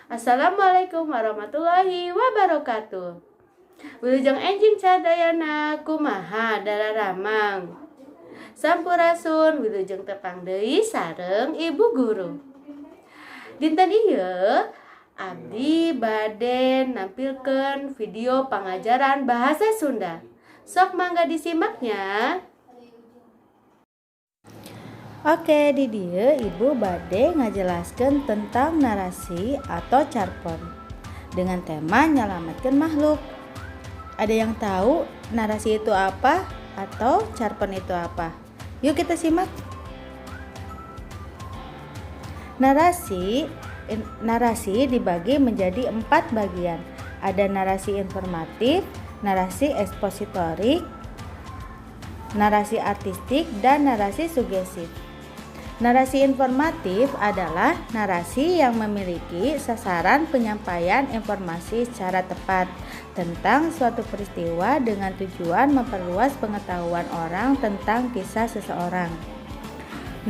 Assalamualaikum warahmatullahi wabarakatuh. Wilujeng enjing sadayana kumaha dararamang. Sampurasun wilujeng tepang deui sareng ibu guru. Dinten ieu abdi bade nampilkeun video pengajaran bahasa Sunda. Sok mangga disimaknya. Oke, di dieu ibu bade ngajelaskeun tentang narasi atau carpon dengan tema nyelamatkan makhluk. Ada yang tahu narasi itu apa atau carpon itu apa? Yuk kita simak. Narasi dibagi menjadi 4 bagian. Ada narasi informatif, narasi ekspositorik, narasi artistik, dan narasi sugesif. Narasi informatif adalah narasi yang memiliki sasaran penyampaian informasi secara tepat tentang suatu peristiwa dengan tujuan memperluas pengetahuan orang tentang kisah seseorang.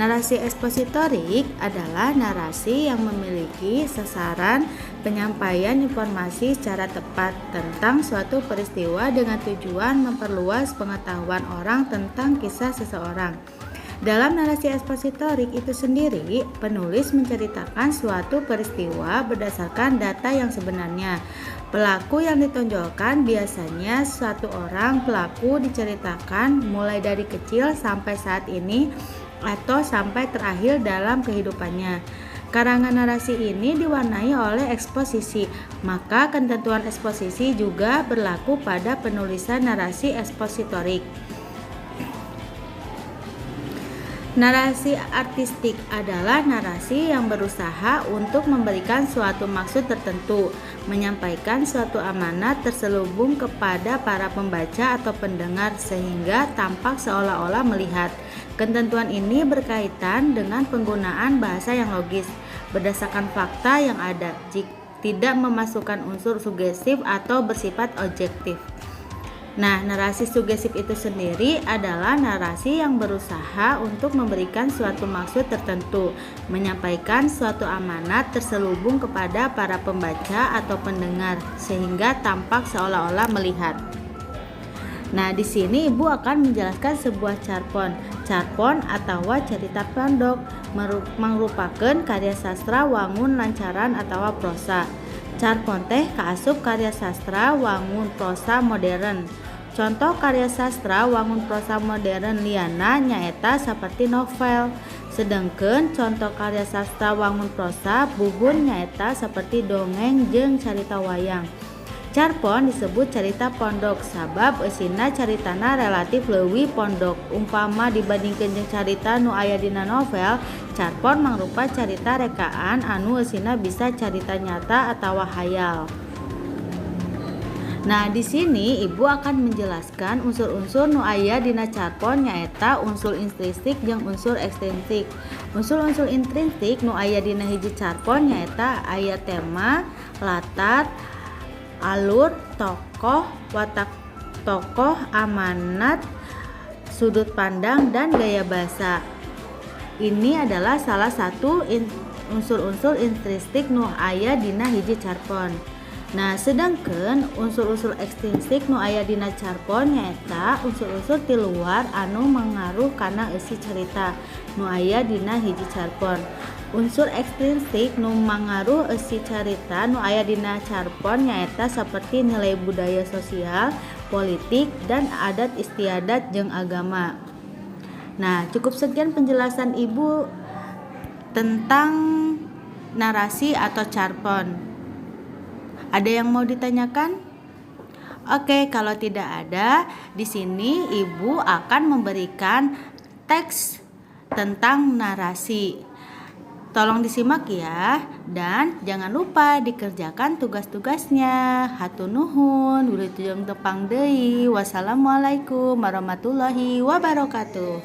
Narasi ekspositorik adalah narasi yang memiliki sasaran penyampaian informasi secara tepat tentang suatu peristiwa dengan tujuan memperluas pengetahuan orang tentang kisah seseorang. Dalam narasi ekspositorik itu sendiri, penulis menceritakan suatu peristiwa berdasarkan data yang sebenarnya. Pelaku yang ditonjolkan biasanya suatu orang pelaku diceritakan mulai dari kecil sampai saat ini atau sampai terakhir dalam kehidupannya. Karangan narasi ini diwarnai oleh eksposisi, maka ketentuan eksposisi juga berlaku pada penulisan narasi ekspositorik. Narasi artistik adalah narasi yang berusaha untuk memberikan suatu maksud tertentu, menyampaikan suatu amanat terselubung kepada para pembaca atau pendengar sehingga tampak seolah-olah melihat. Ketentuan ini berkaitan dengan penggunaan bahasa yang logis, berdasarkan fakta yang ada, tidak memasukkan unsur sugestif atau bersifat objektif. Nah, narasi sugesif itu sendiri adalah narasi yang berusaha untuk memberikan suatu maksud tertentu, menyampaikan suatu amanat terselubung kepada para pembaca atau pendengar, sehingga tampak seolah-olah melihat. Nah, di sini Ibu akan menjelaskan sebuah carpon. Carpon atau cerita pendok merupakan karya sastra wangun lancaran atau prosa. Carpon teh kaasup karya sastra wangun prosa modern. Contoh karya sastra wangun prosa modern liana nyaeta seperti novel. Sedangkan contoh karya sastra wangun prosa buhun nyaeta seperti dongeng jeung carita wayang. Carpon disebut carita pondok sabab eusina caritana relatif leuwih pondok. Umpama dibandingkeun jeung carita nu aya dina novel, carpon mangrupa carita rekaan anu eusina bisa carita nyata atawa hayal. Nah, di sini Ibu akan menjelaskan unsur-unsur nu aya dina carpon nyaeta unsur intrinsik jeung unsur ekstrinsik. Unsur-unsur intrinsik nu aya dina hiji carpon nyaeta aya tema, latar, alur, tokoh, watak tokoh, amanat, sudut pandang, dan gaya bahasa. Ini adalah salah satu unsur-unsur intrinsik nu aya dina hiji carpon. Nah, sedangkan unsur-unsur ekstrinsik nu aya dina carpon nyaeta unsur-unsur ti luar anu mangaruh kana eusi carita nu aya dina hiji carpon. Unsur ekstrinsik nu mangaruh eusi carita nu aya dina carpon nyaeta saperti nilai budaya sosial, politik, dan adat istiadat jeung agama. Nah, cukup sekian penjelasan Ibu tentang narasi atau carpon. Ada yang mau ditanyakan? Oke, kalau tidak ada, di sini Ibu akan memberikan teks tentang narasi. Tolong disimak ya, dan jangan lupa dikerjakan tugas-tugasnya. Hatur nuhun, wilujeng tepang deui. Wassalamualaikum warahmatullahi wabarakatuh.